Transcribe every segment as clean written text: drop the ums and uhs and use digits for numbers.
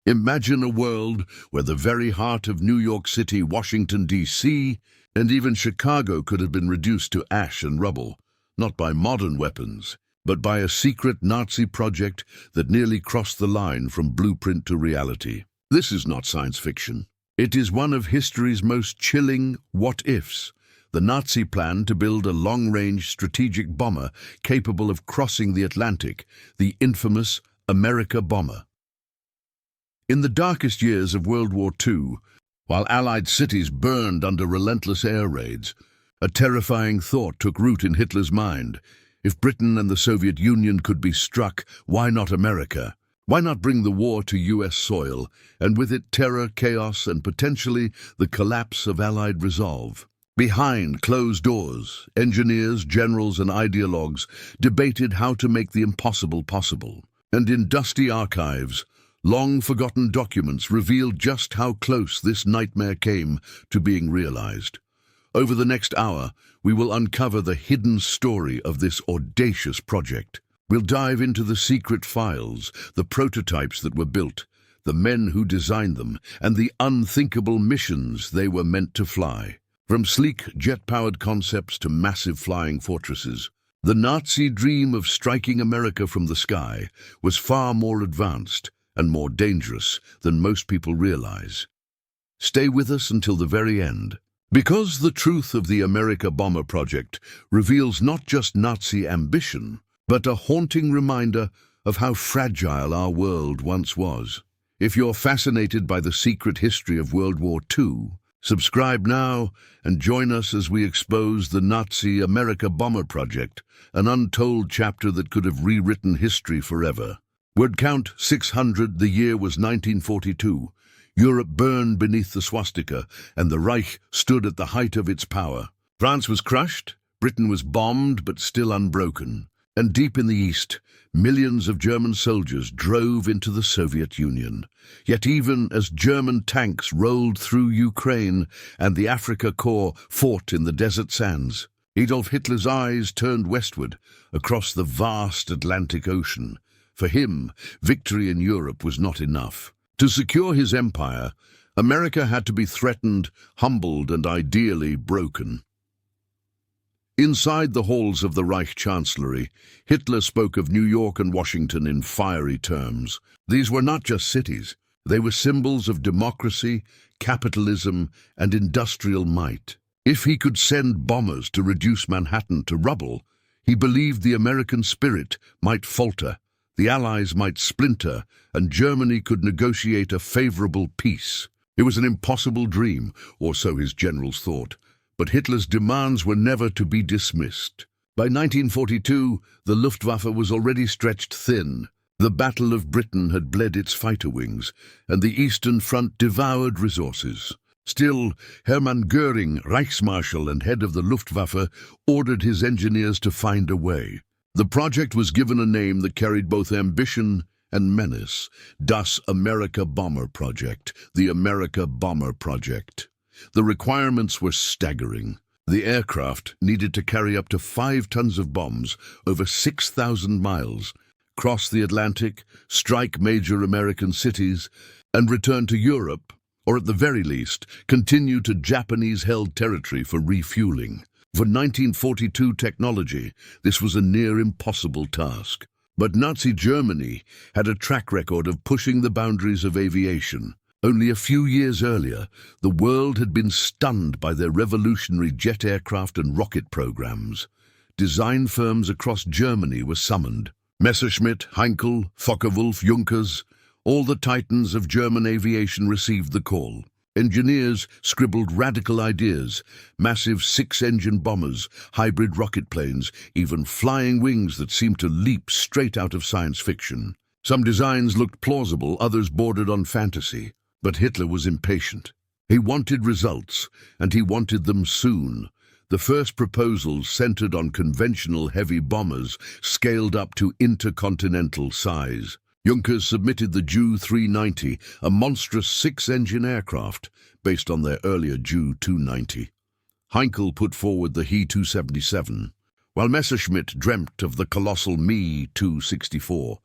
Imagine a world where the very heart of New York City, Washington, D.C., and even Chicago could have been reduced to ash and rubble, not by modern weapons, but by a secret Nazi project that nearly crossed the line from blueprint to reality. This is not science fiction. It is one of history's most chilling what-ifs. The Nazi plan to build a long-range strategic bomber capable of crossing the Atlantic, the infamous Amerika Bomber. In the darkest years of World War II, while Allied cities burned under relentless air raids, a terrifying thought took root in Hitler's mind. If Britain and the Soviet Union could be struck, why not America? Why not bring the war to US soil, and with it terror, chaos, and potentially the collapse of Allied resolve? Behind closed doors, engineers, generals, and ideologues debated how to make the impossible possible. And in dusty archives, long-forgotten documents revealed just how close this nightmare came to being realized. Over the next hour, we will uncover the hidden story of this audacious project. We'll dive into the secret files, the prototypes that were built, the men who designed them, and the unthinkable missions they were meant to fly. From sleek, jet-powered concepts to massive flying fortresses, the Nazi dream of striking America from the sky was far more advanced and more dangerous than most people realize. Stay with us until the very end, because the truth of the Amerika Bomber project reveals not just Nazi ambition, but a haunting reminder of how fragile our world once was. If you're fascinated by the secret history of World War II, subscribe now and join us as we expose the Nazi Amerika Bomber project, an untold chapter that could have rewritten history forever. Word count 600, the year was 1942. Europe burned beneath the swastika, and the Reich stood at the height of its power. France was crushed, Britain was bombed but still unbroken. And deep in the east, millions of German soldiers drove into the Soviet Union. Yet even as German tanks rolled through Ukraine and the Afrika Korps fought in the desert sands, Adolf Hitler's eyes turned westward, across the vast Atlantic Ocean. For him, victory in Europe was not enough. To secure his empire, America had to be threatened, humbled, and ideally broken. Inside the halls of the Reich Chancellery, Hitler spoke of New York and Washington in fiery terms. These were not just cities. They were symbols of democracy, capitalism, and industrial might. If he could send bombers to reduce Manhattan to rubble, he believed the American spirit might falter, the Allies might splinter, and Germany could negotiate a favorable peace. It was an impossible dream, or so his generals thought. But Hitler's demands were never to be dismissed. By 1942, the Luftwaffe was already stretched thin. The Battle of Britain had bled its fighter wings, and the Eastern Front devoured resources. Still, Hermann Göring, Reichsmarschall and head of the Luftwaffe, ordered his engineers to find a way. The project was given a name that carried both ambition and menace: Das Amerika Bomber Project, the Amerika Bomber Project. The requirements were staggering. The aircraft needed to carry up to 5 tons of bombs over 6,000 miles, cross the Atlantic, strike major American cities, and return to Europe, or at the very least, continue to Japanese-held territory for refueling. For 1942 technology, this was a near impossible task. But Nazi Germany had a track record of pushing the boundaries of aviation. Only a few years earlier, the world had been stunned by their revolutionary jet aircraft and rocket programs. Design firms across Germany were summoned. Messerschmitt, Heinkel, Focke-Wulf, Junkers, all the titans of German aviation received the call. Engineers scribbled radical ideas: massive 6-engine bombers, hybrid rocket planes, even flying wings that seemed to leap straight out of science fiction. Some designs looked plausible, others bordered on fantasy. But Hitler was impatient. He wanted results, and he wanted them soon. The first proposals centered on conventional heavy bombers scaled up to intercontinental size. Junkers submitted the Ju-390, a monstrous 6-engine aircraft based on their earlier Ju-290. Heinkel put forward the He-277, while Messerschmitt dreamt of the colossal Me-264.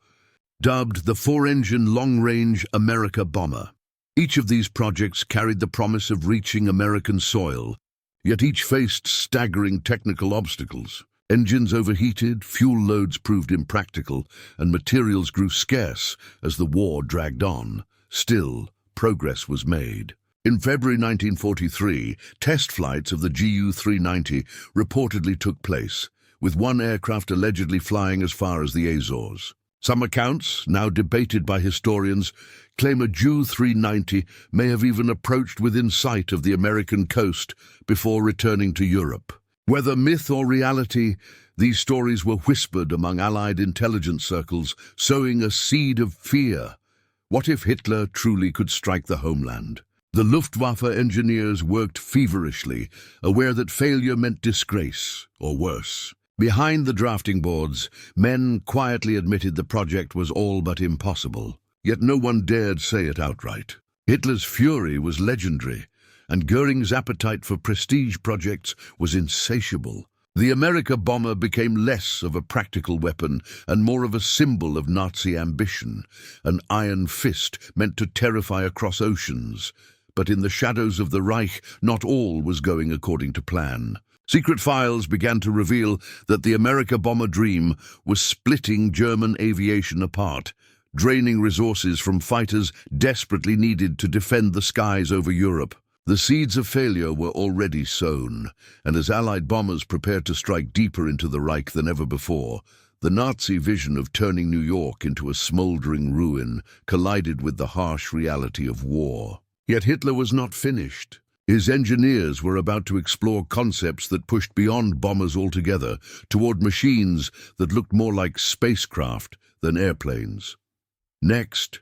dubbed the four-engine long-range Amerika Bomber. Each of these projects carried the promise of reaching American soil, yet each faced staggering technical obstacles. Engines overheated, fuel loads proved impractical, and materials grew scarce as the war dragged on. Still, progress was made. In February 1943, test flights of the Ju-390 reportedly took place, with one aircraft allegedly flying as far as the Azores. Some accounts, now debated by historians, claim a Ju-390 may have even approached within sight of the American coast before returning to Europe. Whether myth or reality, these stories were whispered among Allied intelligence circles, sowing a seed of fear. What if Hitler truly could strike the homeland? The Luftwaffe engineers worked feverishly, aware that failure meant disgrace, or worse. Behind the drafting boards, men quietly admitted the project was all but impossible. Yet no one dared say it outright. Hitler's fury was legendary, and Goering's appetite for prestige projects was insatiable. The Amerika Bomber became less of a practical weapon and more of a symbol of Nazi ambition, an iron fist meant to terrify across oceans. But in the shadows of the Reich, not all was going according to plan. Secret files began to reveal that the Amerika Bomber dream was splitting German aviation apart, draining resources from fighters desperately needed to defend the skies over Europe. The seeds of failure were already sown, and as Allied bombers prepared to strike deeper into the Reich than ever before, the Nazi vision of turning New York into a smoldering ruin collided with the harsh reality of war. Yet Hitler was not finished. His engineers were about to explore concepts that pushed beyond bombers altogether, toward machines that looked more like spacecraft than airplanes. Next,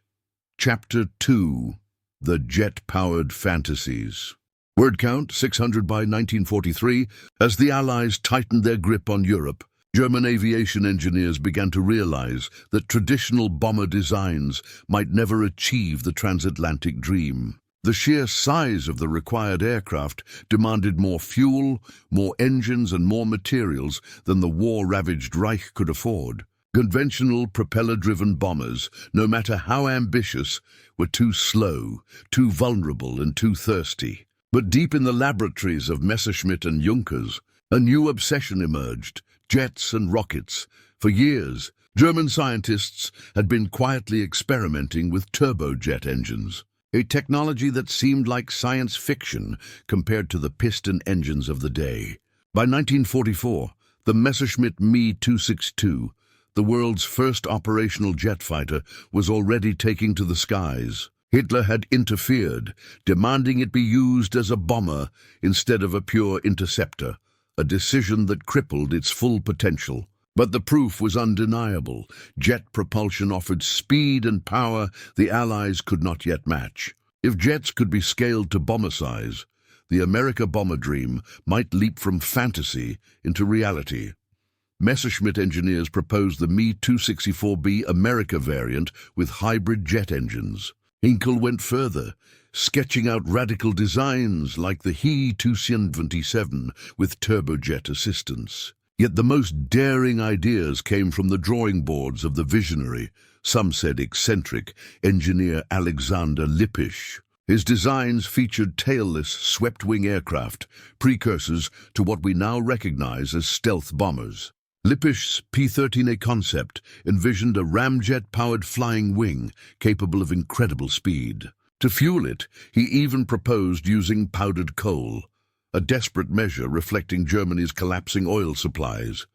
Chapter 2. The Jet-Powered Fantasies. Word count 600 by 1943. As the Allies tightened their grip on Europe, German aviation engineers began to realize that traditional bomber designs might never achieve the transatlantic dream. The sheer size of the required aircraft demanded more fuel, more engines, and more materials than the war-ravaged Reich could afford. Conventional propeller-driven bombers, no matter how ambitious, were too slow, too vulnerable, and too thirsty. But deep in the laboratories of Messerschmitt and Junkers, a new obsession emerged: jets and rockets. For years, German scientists had been quietly experimenting with turbojet engines, a technology that seemed like science fiction compared to the piston engines of the day. By 1944, the Messerschmitt Me 262, the world's first operational jet fighter, was already taking to the skies. Hitler had interfered, demanding it be used as a bomber instead of a pure interceptor, a decision that crippled its full potential. But the proof was undeniable. Jet propulsion offered speed and power the Allies could not yet match. If jets could be scaled to bomber size, the Amerika Bomber dream might leap from fantasy into reality. Messerschmitt engineers proposed the Me 264B Amerika variant with hybrid jet engines. Hinkel went further, sketching out radical designs like the He 277 with turbojet assistance. Yet the most daring ideas came from the drawing boards of the visionary, some said eccentric, engineer Alexander Lippisch. His designs featured tailless, swept-wing aircraft, precursors to what we now recognize as stealth bombers. Lippisch's P-13A concept envisioned a ramjet-powered flying wing capable of incredible speed. To fuel it, he even proposed using powdered coal, a desperate measure reflecting Germany's collapsing oil supplies.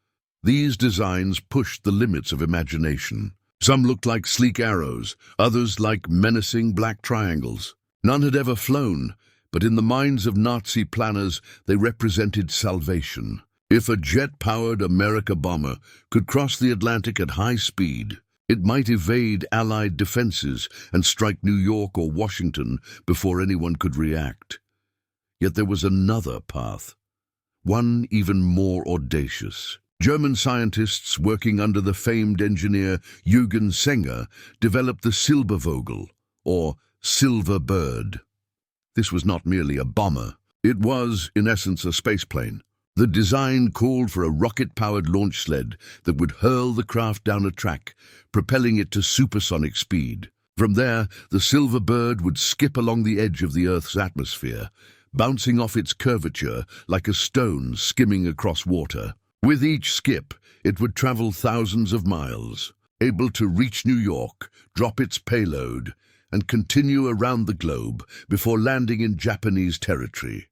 These designs pushed the limits of imagination. Some looked like sleek arrows, others like menacing black triangles. None had ever flown, but in the minds of Nazi planners they represented salvation. If a jet-powered Amerika Bomber could cross the Atlantic at high speed, it might evade Allied defenses and strike New York or Washington before anyone could react. Yet there was another path, one even more audacious. German scientists working under the famed engineer Eugen Senger developed the Silbervogel, or Silver Bird. This was not merely a bomber. It was, in essence, a spaceplane. The design called for a rocket-powered launch sled that would hurl the craft down a track, propelling it to supersonic speed. From there, the Silver Bird would skip along the edge of the Earth's atmosphere, bouncing off its curvature like a stone skimming across water. With each skip, it would travel thousands of miles, able to reach New York, drop its payload, and continue around the globe before landing in Japanese territory.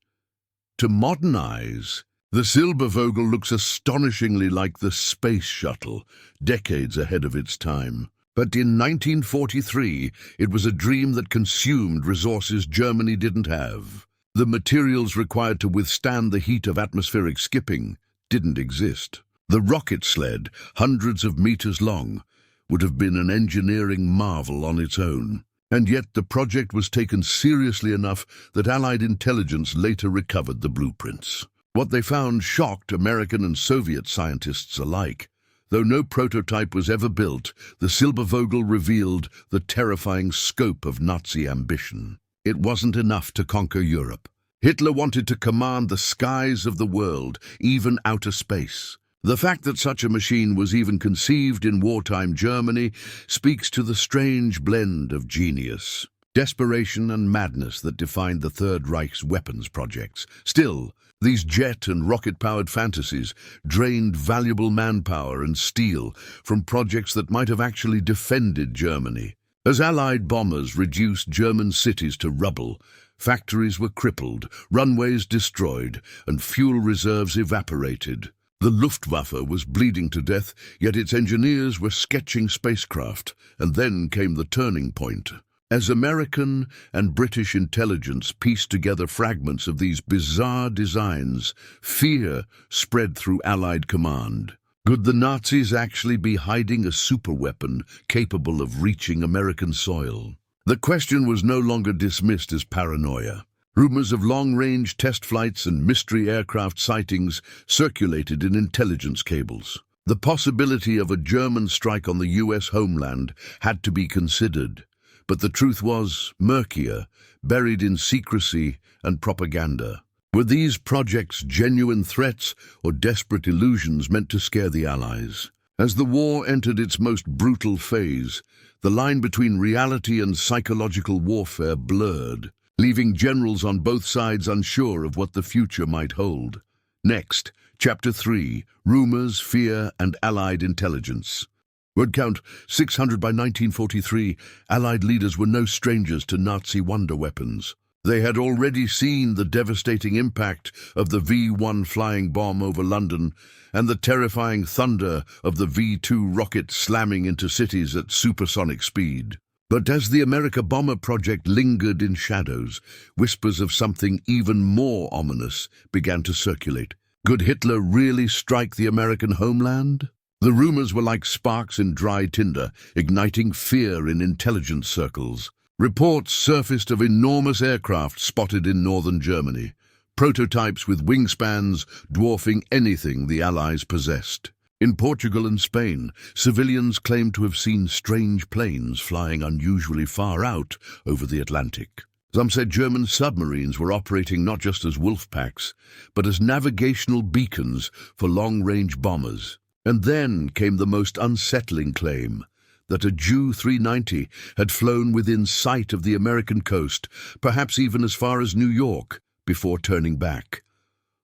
To modern eyes, the Silbervogel looks astonishingly like the space shuttle, decades ahead of its time. But in 1943, it was a dream that consumed resources Germany didn't have. The materials required to withstand the heat of atmospheric skipping didn't exist. The rocket sled, hundreds of meters long, would have been an engineering marvel on its own. And yet the project was taken seriously enough that Allied intelligence later recovered the blueprints. What they found shocked American and Soviet scientists alike. Though no prototype was ever built, the Silbervogel revealed the terrifying scope of Nazi ambition. It wasn't enough to conquer Europe. Hitler wanted to command the skies of the world, even outer space. The fact that such a machine was even conceived in wartime Germany speaks to the strange blend of genius, desperation and madness that defined the Third Reich's weapons projects. Still, these jet and rocket-powered fantasies drained valuable manpower and steel from projects that might have actually defended Germany. As Allied bombers reduced German cities to rubble, factories were crippled, runways destroyed, and fuel reserves evaporated. The Luftwaffe was bleeding to death, yet its engineers were sketching spacecraft, and then came the turning point. As American and British intelligence pieced together fragments of these bizarre designs, fear spread through Allied command. Could the Nazis actually be hiding a superweapon capable of reaching American soil? The question was no longer dismissed as paranoia. Rumors of long-range test flights and mystery aircraft sightings circulated in intelligence cables. The possibility of a German strike on the U.S. homeland had to be considered, but the truth was murkier, buried in secrecy and propaganda. Were these projects genuine threats or desperate illusions meant to scare the Allies? As the war entered its most brutal phase, the line between reality and psychological warfare blurred, leaving generals on both sides unsure of what the future might hold. Next, Chapter 3, Rumors, Fear, and Allied Intelligence. Word count 600 by 1943, Allied leaders were no strangers to Nazi wonder weapons. They had already seen the devastating impact of the V-1 flying bomb over London and the terrifying thunder of the V-2 rocket slamming into cities at supersonic speed. But as the Amerika Bomber project lingered in shadows, whispers of something even more ominous began to circulate. Could Hitler really strike the American homeland? The rumors were like sparks in dry tinder, igniting fear in intelligence circles. Reports surfaced of enormous aircraft spotted in northern Germany, prototypes with wingspans dwarfing anything the Allies possessed. In Portugal and Spain, civilians claimed to have seen strange planes flying unusually far out over the Atlantic. Some said German submarines were operating not just as wolf packs, but as navigational beacons for long-range bombers. And then came the most unsettling claim, that a Ju-390 had flown within sight of the American coast, perhaps even as far as New York, before turning back.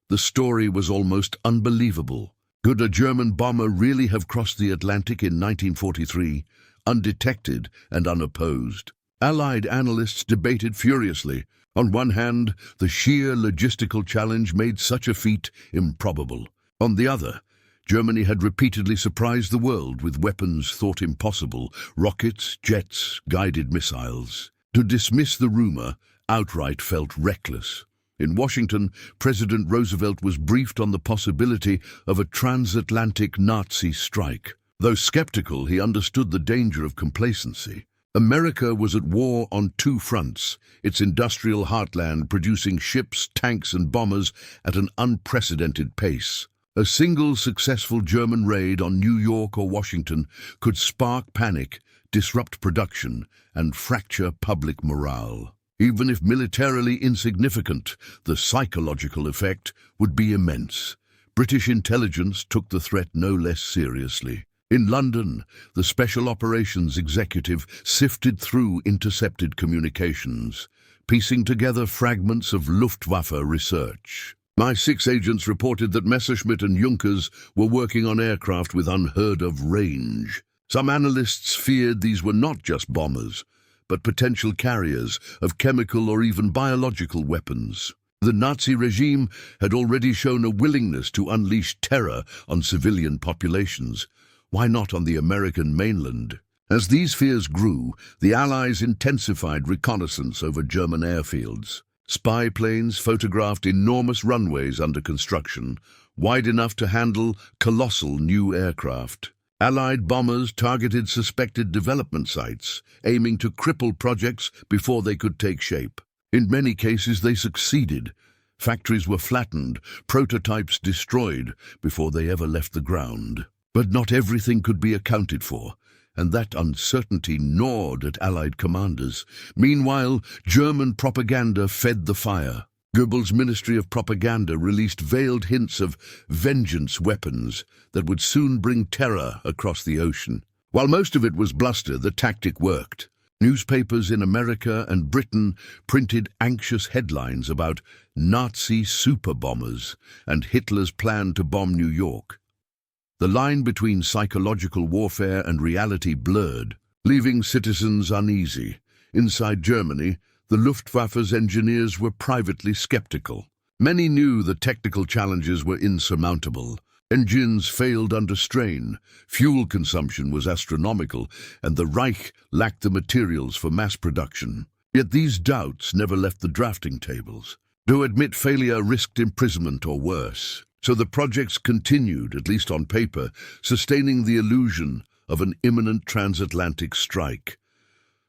The story was almost unbelievable. Could a German bomber really have crossed the Atlantic in 1943, undetected and unopposed? Allied analysts debated furiously. On one hand, the sheer logistical challenge made such a feat improbable. On the other, Germany had repeatedly surprised the world with weapons thought impossible, rockets, jets, guided missiles. To dismiss the rumor outright felt reckless. In Washington, President Roosevelt was briefed on the possibility of a transatlantic Nazi strike. Though skeptical, he understood the danger of complacency. America was at war on two fronts, its industrial heartland producing ships, tanks, and bombers at an unprecedented pace. A single successful German raid on New York or Washington could spark panic, disrupt production, and fracture public morale. Even if militarily insignificant, the psychological effect would be immense. British intelligence took the threat no less seriously. In London, the Special Operations Executive sifted through intercepted communications, piecing together fragments of Luftwaffe research. MI6 agents reported that Messerschmitt and Junkers were working on aircraft with unheard-of range. Some analysts feared these were not just bombers, but potential carriers of chemical or even biological weapons. The Nazi regime had already shown a willingness to unleash terror on civilian populations. Why not on the American mainland? As these fears grew, the Allies intensified reconnaissance over German airfields. Spy planes photographed enormous runways under construction, wide enough to handle colossal new aircraft. Allied bombers targeted suspected development sites, aiming to cripple projects before they could take shape. In many cases, they succeeded. Factories were flattened, prototypes destroyed before they ever left the ground. But not everything could be accounted for, and that uncertainty gnawed at Allied commanders. Meanwhile, German propaganda fed the fire. Goebbels' Ministry of Propaganda released veiled hints of vengeance weapons that would soon bring terror across the ocean. While most of it was bluster, the tactic worked. Newspapers in America and Britain printed anxious headlines about Nazi super bombers and Hitler's plan to bomb New York. The line between psychological warfare and reality blurred, leaving citizens uneasy. Inside Germany, the Luftwaffe's engineers were privately skeptical. Many knew the technical challenges were insurmountable. Engines failed under strain, fuel consumption was astronomical, and the Reich lacked the materials for mass production. Yet these doubts never left the drafting tables. To admit failure risked imprisonment or worse. So the projects continued, at least on paper, sustaining the illusion of an imminent transatlantic strike.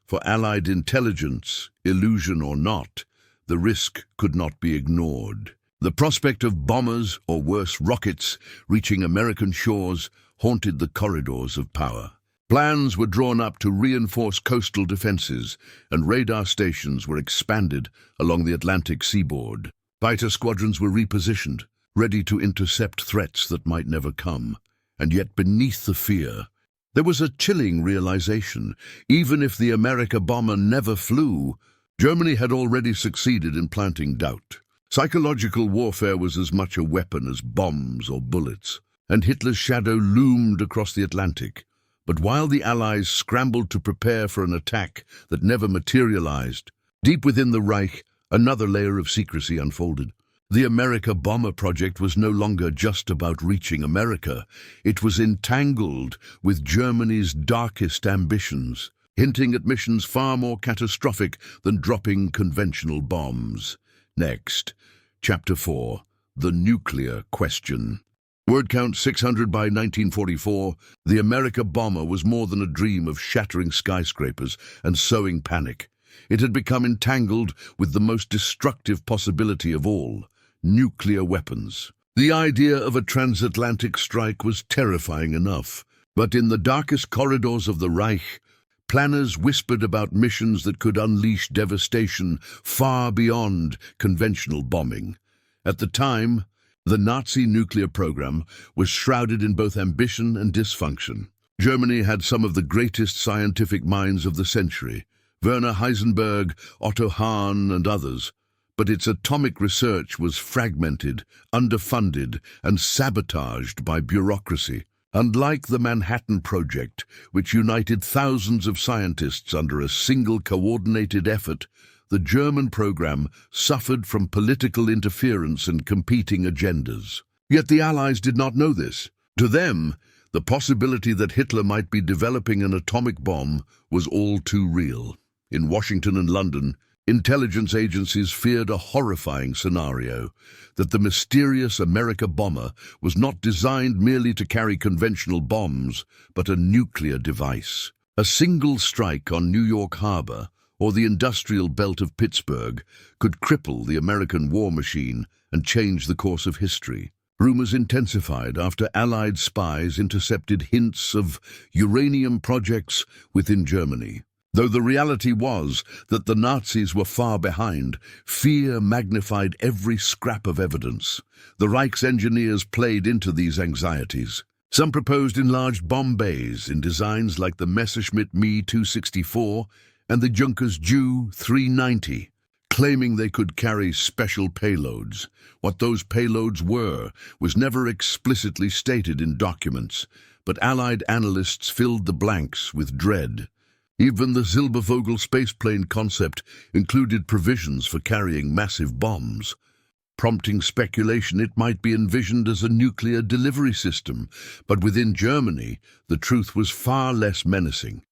For Allied intelligence, illusion or not, the risk could not be ignored. The prospect of bombers, or worse, rockets, reaching American shores haunted the corridors of power. Plans were drawn up to reinforce coastal defenses, and radar stations were expanded along the Atlantic seaboard. Fighter squadrons were repositioned, ready to intercept threats that might never come. And yet beneath the fear, there was a chilling realization. Even if the Amerika Bomber never flew, Germany had already succeeded in planting doubt. Psychological warfare was as much a weapon as bombs or bullets, and Hitler's shadow loomed across the Atlantic. But while the Allies scrambled to prepare for an attack that never materialized, deep within the Reich, another layer of secrecy unfolded. The Amerika Bomber project was no longer just about reaching America. It was entangled with Germany's darkest ambitions, hinting at missions far more catastrophic than dropping conventional bombs. Next, Chapter 4, The Nuclear Question. Word count 600 by 1944, the Amerika Bomber was more than a dream of shattering skyscrapers and sowing panic. It had become entangled with the most destructive possibility of all, nuclear weapons. The idea of a transatlantic strike was terrifying enough, but in the darkest corridors of the Reich, planners whispered about missions that could unleash devastation far beyond conventional bombing. At the time, the Nazi nuclear program was shrouded in both ambition and dysfunction. Germany had some of the greatest scientific minds of the century, Werner Heisenberg, Otto Hahn, and others. But its atomic research was fragmented, underfunded, and sabotaged by bureaucracy. Unlike the Manhattan Project, which united thousands of scientists under a single coordinated effort, the German program suffered from political interference and competing agendas. Yet the Allies did not know this. To them, the possibility that Hitler might be developing an atomic bomb was all too real. In Washington and London, intelligence agencies feared a horrifying scenario, that the mysterious Amerika Bomber was not designed merely to carry conventional bombs, but a nuclear device. A single strike on New York Harbor or the industrial belt of Pittsburgh could cripple the American war machine and change the course of history. Rumors intensified after Allied spies intercepted hints of uranium projects within Germany. Though the reality was that the Nazis were far behind, fear magnified every scrap of evidence. The Reich's engineers played into these anxieties. Some proposed enlarged bomb bays in designs like the Messerschmitt Me 264 and the Junkers Ju 390, claiming they could carry special payloads. What those payloads were was never explicitly stated in documents, but Allied analysts filled the blanks with dread. Even the Silbervogel spaceplane concept included provisions for carrying massive bombs, prompting speculation it might be envisioned as a nuclear delivery system. But within Germany, the truth was far less menacing.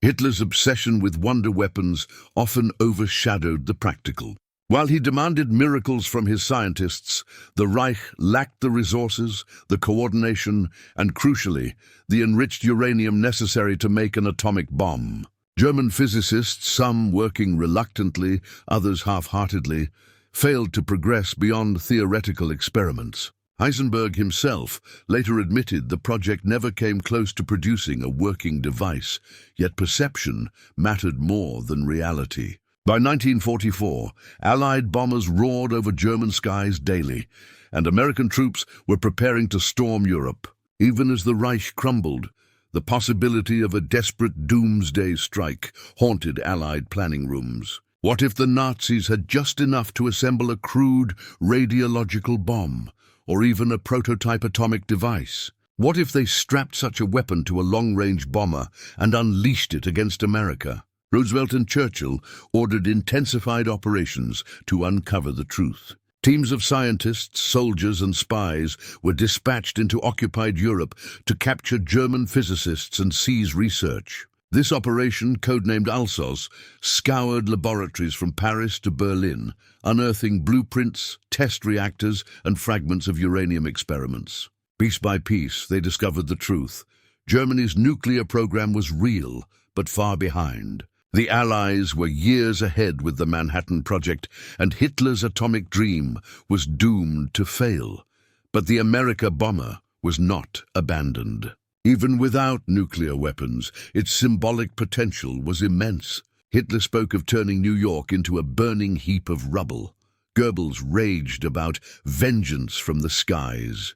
Hitler's obsession with wonder weapons often overshadowed the practical. While he demanded miracles from his scientists, the Reich lacked the resources, the coordination, and crucially, the enriched uranium necessary to make an atomic bomb. German physicists, some working reluctantly, others half-heartedly, failed to progress beyond theoretical experiments. Heisenberg himself later admitted the project never came close to producing a working device, yet perception mattered more than reality. By 1944, Allied bombers roared over German skies daily, and American troops were preparing to storm Europe. Even as the Reich crumbled, the possibility of a desperate doomsday strike haunted Allied planning rooms. What if the Nazis had just enough to assemble a crude radiological bomb, or even a prototype atomic device? What if they strapped such a weapon to a long-range bomber and unleashed it against America? Roosevelt and Churchill ordered intensified operations to uncover the truth. Teams of scientists, soldiers, and spies were dispatched into occupied Europe to capture German physicists and seize research. This operation, codenamed Alsos, scoured laboratories from Paris to Berlin, unearthing blueprints, test reactors, and fragments of uranium experiments. Piece by piece, they discovered the truth. Germany's nuclear program was real, but far behind. The Allies were years ahead with the Manhattan Project, and Hitler's atomic dream was doomed to fail. But the Amerika Bomber was not abandoned. Even without nuclear weapons, its symbolic potential was immense. Hitler spoke of turning New York into a burning heap of rubble. Goebbels raged about vengeance from the skies.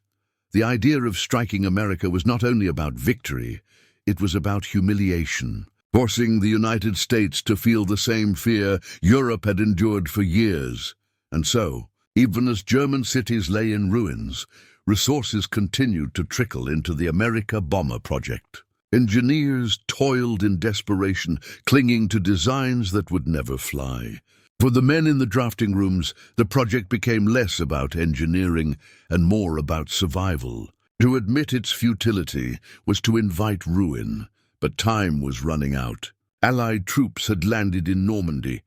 The idea of striking America was not only about victory, it was about humiliation, forcing the United States to feel the same fear Europe had endured for years. And so, even as German cities lay in ruins, resources continued to trickle into the Amerika Bomber project. Engineers toiled in desperation, clinging to designs that would never fly. For the men in the drafting rooms, the project became less about engineering and more about survival. To admit its futility was to invite ruin, but time was running out. Allied troops had landed in Normandy.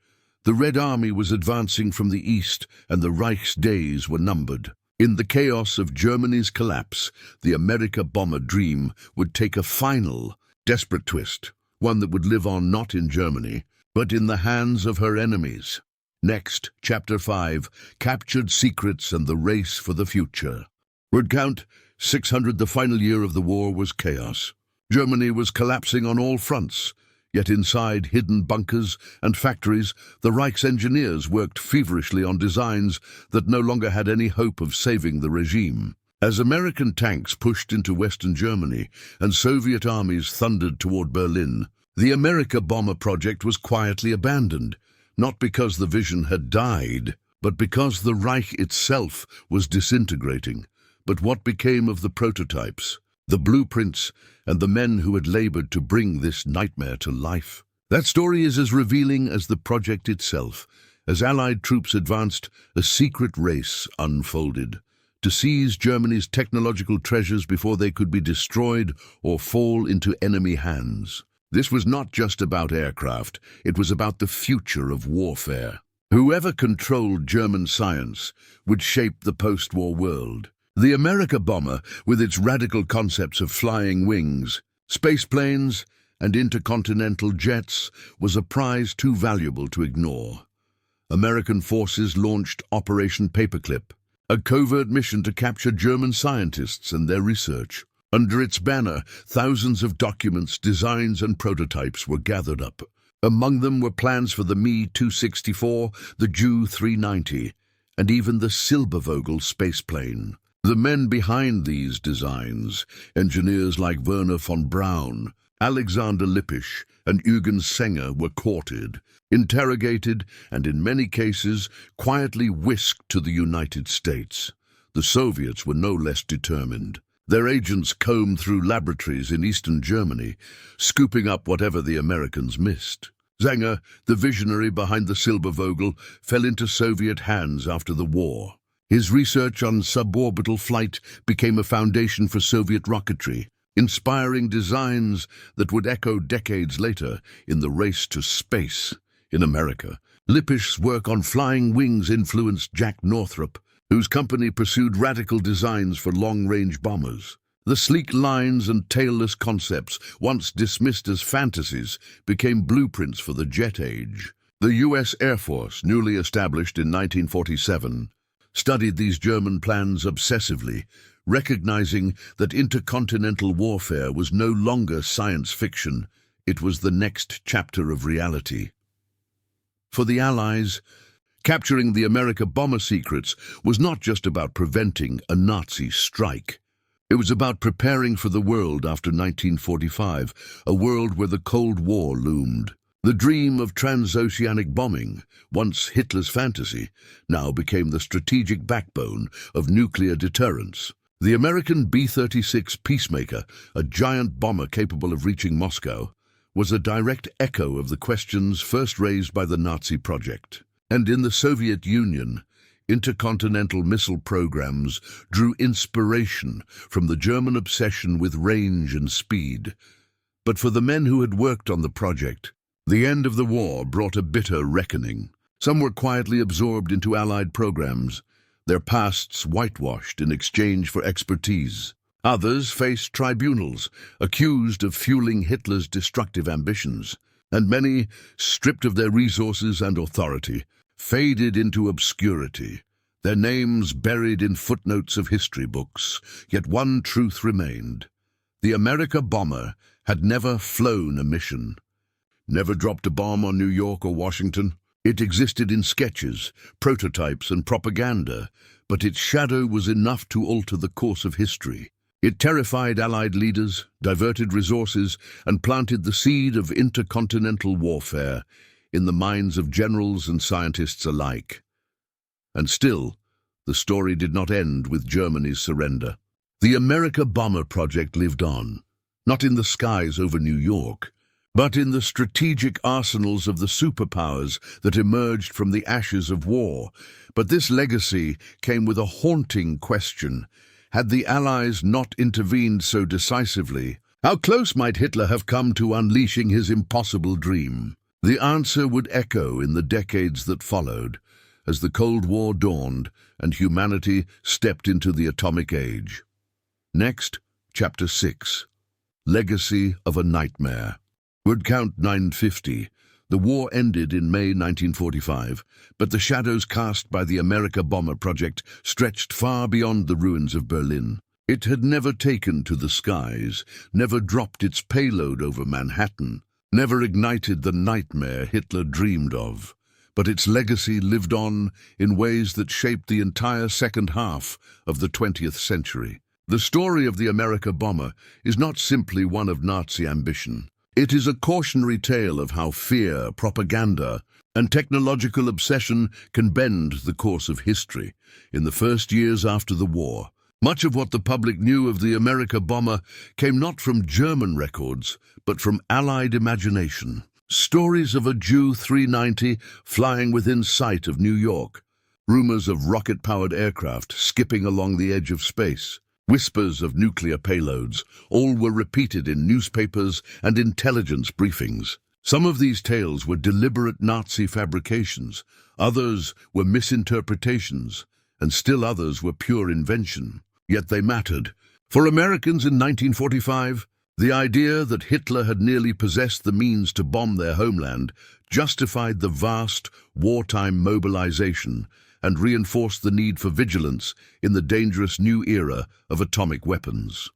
The Red Army was advancing from the east, and the Reich's days were numbered. In the chaos of Germany's collapse, the Amerika Bomber dream would take a final, desperate twist, one that would live on not in Germany, but in the hands of her enemies. Next, Chapter 5, Captured Secrets and the Race for the Future. Word count, 600. The final year of the war was chaos. Germany was collapsing on all fronts, yet inside hidden bunkers and factories, the Reich's engineers worked feverishly on designs that no longer had any hope of saving the regime. As American tanks pushed into Western Germany and Soviet armies thundered toward Berlin, the Amerika Bomber project was quietly abandoned, not because the vision had died, but because the Reich itself was disintegrating. But what became of the prototypes, the blueprints, and the men who had labored to bring this nightmare to life? That story is as revealing as the project itself. As Allied troops advanced, a secret race unfolded to seize Germany's technological treasures before they could be destroyed or fall into enemy hands. This was not just about aircraft, it was about the future of warfare. Whoever controlled German science would shape the post-war world. The Amerika Bomber, with its radical concepts of flying wings, spaceplanes, and intercontinental jets, was a prize too valuable to ignore. American forces launched Operation Paperclip, a covert mission to capture German scientists and their research. Under its banner, thousands of documents, designs, and prototypes were gathered up. Among them were plans for the Me-264, the Ju-390, and even the Silbervogel spaceplane. The men behind these designs, engineers like Werner von Braun, Alexander Lippisch, and Eugen Senger, were courted, interrogated, and in many cases quietly whisked to the United States. The Soviets were no less determined. Their agents combed through laboratories in eastern Germany, scooping up whatever the Americans missed. Senger, the visionary behind the Silbervogel, fell into Soviet hands after the war. His research on suborbital flight became a foundation for Soviet rocketry, inspiring designs that would echo decades later in the race to space. In America, Lippisch's work on flying wings influenced Jack Northrop, whose company pursued radical designs for long-range bombers. The sleek lines and tailless concepts, once dismissed as fantasies, became blueprints for the jet age. The U.S. Air Force, newly established in 1947, studied these German plans obsessively, recognizing that intercontinental warfare was no longer science fiction, it was the next chapter of reality. For the Allies, capturing the Amerika Bomber secrets was not just about preventing a Nazi strike. It was about preparing for the world after 1945, a world where the Cold War loomed. The dream of transoceanic bombing, once Hitler's fantasy, now became the strategic backbone of nuclear deterrence. The American B-36 Peacemaker, a giant bomber capable of reaching Moscow, was a direct echo of the questions first raised by the Nazi project. And in the Soviet Union, intercontinental missile programs drew inspiration from the German obsession with range and speed. But for the men who had worked on the project, the end of the war brought a bitter reckoning. Some were quietly absorbed into Allied programs, their pasts whitewashed in exchange for expertise. Others faced tribunals, accused of fueling Hitler's destructive ambitions. And many, stripped of their resources and authority, faded into obscurity, their names buried in footnotes of history books. Yet one truth remained. The Amerika Bomber had never flown a mission, never dropped a bomb on New York or Washington. It existed in sketches, prototypes, and propaganda, but its shadow was enough to alter the course of history. It terrified Allied leaders, diverted resources, and planted the seed of intercontinental warfare in the minds of generals and scientists alike. And still, the story did not end with Germany's surrender. The Amerika Bomber project lived on, not in the skies over New York, but in the strategic arsenals of the superpowers that emerged from the ashes of war. But this legacy came with a haunting question. Had the Allies not intervened so decisively, how close might Hitler have come to unleashing his impossible dream? The answer would echo in the decades that followed, as the Cold War dawned and humanity stepped into the atomic age. Next, Chapter 6. Legacy of a Nightmare. Word count 950. The war ended in May 1945, but the shadows cast by the Amerika Bomber project stretched far beyond the ruins of Berlin. It had never taken to the skies, never dropped its payload over Manhattan, never ignited the nightmare Hitler dreamed of. But its legacy lived on in ways that shaped the entire second half of the 20th century. The story of the Amerika Bomber is not simply one of Nazi ambition. It is a cautionary tale of how fear, propaganda, and technological obsession can bend the course of history. In the first years after the war, much of what the public knew of the Amerika Bomber came not from German records, but from Allied imagination. Stories of a Ju-390 flying within sight of New York, rumors of rocket-powered aircraft skipping along the edge of space, whispers of nuclear payloads, all were repeated in newspapers and intelligence briefings. Some of these tales were deliberate Nazi fabrications, others were misinterpretations, and still others were pure invention. Yet they mattered. For Americans in 1945, the idea that Hitler had nearly possessed the means to bomb their homeland justified the vast wartime mobilization and reinforced the need for vigilance in the dangerous new era of atomic weapons.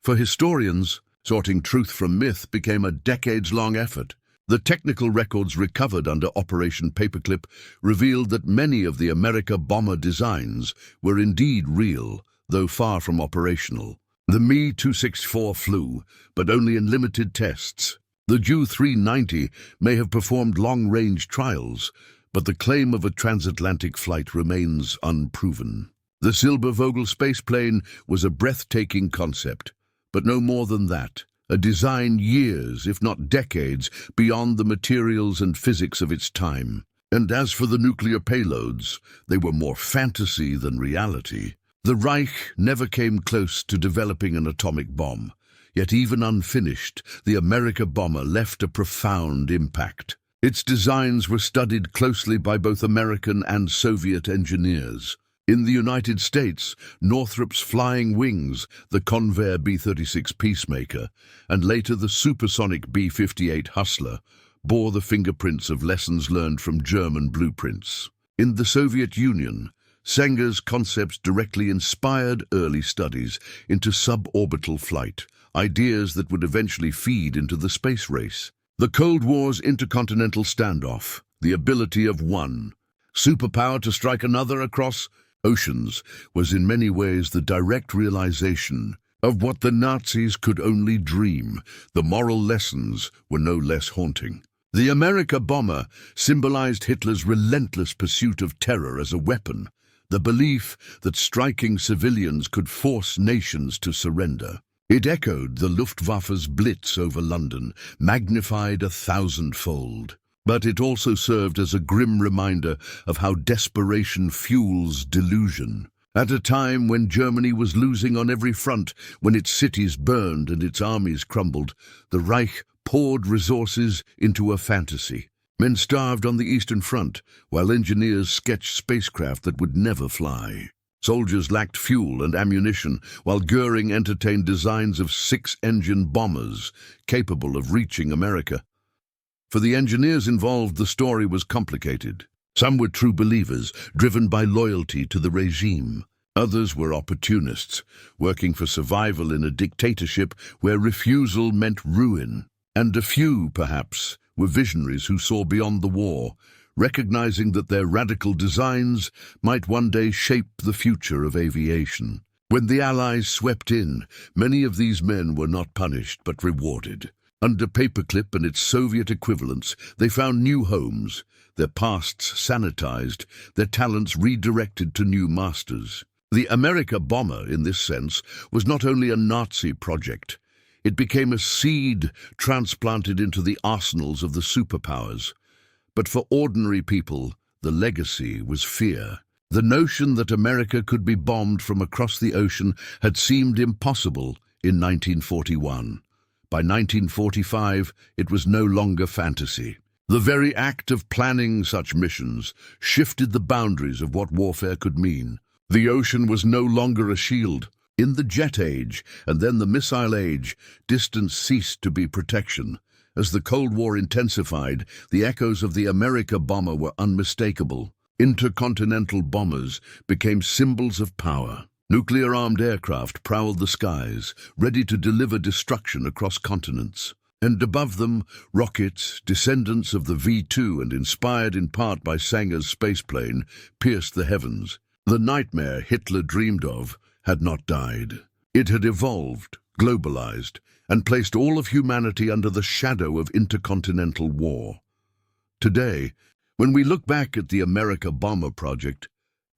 For historians, sorting truth from myth became a decades-long effort. The technical records recovered under Operation Paperclip revealed that many of the Amerika Bomber designs were indeed real, though far from operational. The Me-264 flew, but only in limited tests. The Ju-390 may have performed long-range trials, but the claim of a transatlantic flight remains unproven. The Silbervogel spaceplane was a breathtaking concept, but no more than that. A design years, if not decades, beyond the materials and physics of its time. And as for the nuclear payloads, they were more fantasy than reality. The Reich never came close to developing an atomic bomb, yet even unfinished, the Amerika Bomber left a profound impact. Its designs were studied closely by both American and Soviet engineers. In the United States, Northrop's Flying Wings, the Convair B-36 Peacemaker, and later the supersonic B-58 Hustler, bore the fingerprints of lessons learned from German blueprints. In the Soviet Union, Sanger's concepts directly inspired early studies into suborbital flight, ideas that would eventually feed into the space race. The Cold War's intercontinental standoff, the ability of one superpower to strike another across oceans, was in many ways the direct realization of what the Nazis could only dream. The moral lessons were no less haunting. The Amerika Bomber symbolized Hitler's relentless pursuit of terror as a weapon, the belief that striking civilians could force nations to surrender. It echoed the Luftwaffe's blitz over London, magnified 1,000-fold. But it also served as a grim reminder of how desperation fuels delusion. At a time when Germany was losing on every front, when its cities burned and its armies crumbled, the Reich poured resources into a fantasy. Men starved on the Eastern Front, while engineers sketched spacecraft that would never fly. Soldiers lacked fuel and ammunition, while Goering entertained designs of 6-engine bombers capable of reaching America. For the engineers involved, the story was complicated. Some were true believers, driven by loyalty to the regime. Others were opportunists, working for survival in a dictatorship where refusal meant ruin. And a few, perhaps, were visionaries who saw beyond the war, recognizing that their radical designs might one day shape the future of aviation. When the Allies swept in, many of these men were not punished but rewarded. Under Paperclip and its Soviet equivalents, they found new homes, their pasts sanitized, their talents redirected to new masters. The Amerika Bomber, in this sense, was not only a Nazi project. It became a seed transplanted into the arsenals of the superpowers. But for ordinary people, the legacy was fear. The notion that America could be bombed from across the ocean had seemed impossible in 1941. By 1945, it was no longer fantasy. The very act of planning such missions shifted the boundaries of what warfare could mean. The ocean was no longer a shield. In the jet age, and then the missile age, distance ceased to be protection. As the Cold War intensified, the echoes of the Amerika Bomber were unmistakable. Intercontinental bombers became symbols of power. Nuclear-armed aircraft prowled the skies, ready to deliver destruction across continents. And above them, rockets, descendants of the V-2 and inspired in part by Sanger's spaceplane, pierced the heavens. The nightmare Hitler dreamed of had not died. It had evolved, globalized, and placed all of humanity under the shadow of intercontinental war. Today, when we look back at the Amerika Bomber project,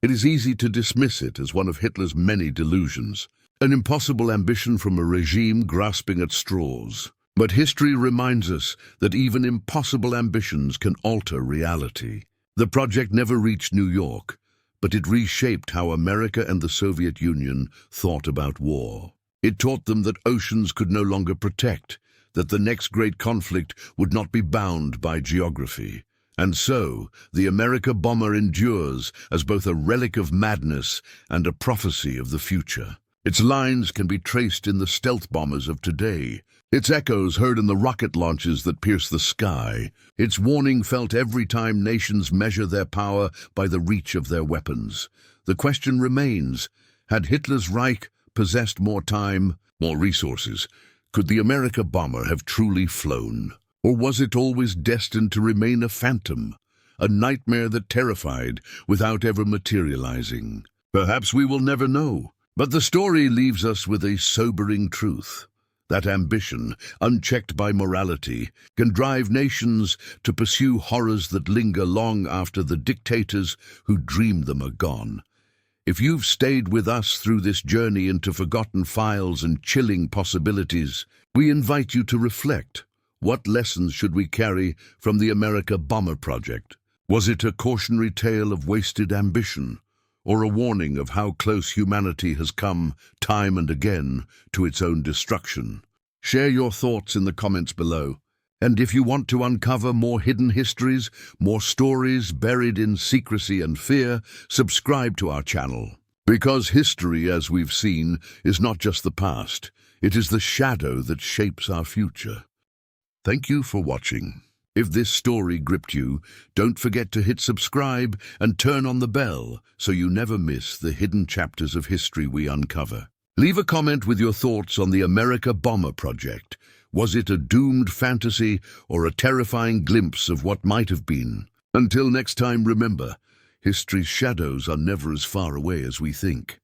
it is easy to dismiss it as one of Hitler's many delusions, an impossible ambition from a regime grasping at straws. But history reminds us that even impossible ambitions can alter reality. The project never reached New York, but it reshaped how America and the Soviet Union thought about war. It taught them that oceans could no longer protect, that the next great conflict would not be bound by geography. And so, the Amerika Bomber endures as both a relic of madness and a prophecy of the future. Its lines can be traced in the stealth bombers of today, its echoes heard in the rocket launches that pierce the sky, its warning felt every time nations measure their power by the reach of their weapons. The question remains, had Hitler's Reich possessed more time, more resources? Could the Amerika Bomber have truly flown? Or was it always destined to remain a phantom, a nightmare that terrified without ever materializing? Perhaps we will never know, but the story leaves us with a sobering truth. That ambition, unchecked by morality, can drive nations to pursue horrors that linger long after the dictators who dreamed them are gone. If you've stayed with us through this journey into forgotten files and chilling possibilities, we invite you to reflect. What lessons should we carry from the Amerika Bomber project? Was it a cautionary tale of wasted ambition, or a warning of how close humanity has come time and again to its own destruction? Share your thoughts in the comments below. And if you want to uncover more hidden histories, more stories buried in secrecy and fear, subscribe to our channel. Because history, as we've seen, is not just the past, it is the shadow that shapes our future. Thank you for watching. If this story gripped you, don't forget to hit subscribe and turn on the bell so you never miss the hidden chapters of history we uncover. Leave a comment with your thoughts on the Amerika Bomber project. Was it a doomed fantasy or a terrifying glimpse of what might have been? Until next time, remember, history's shadows are never as far away as we think.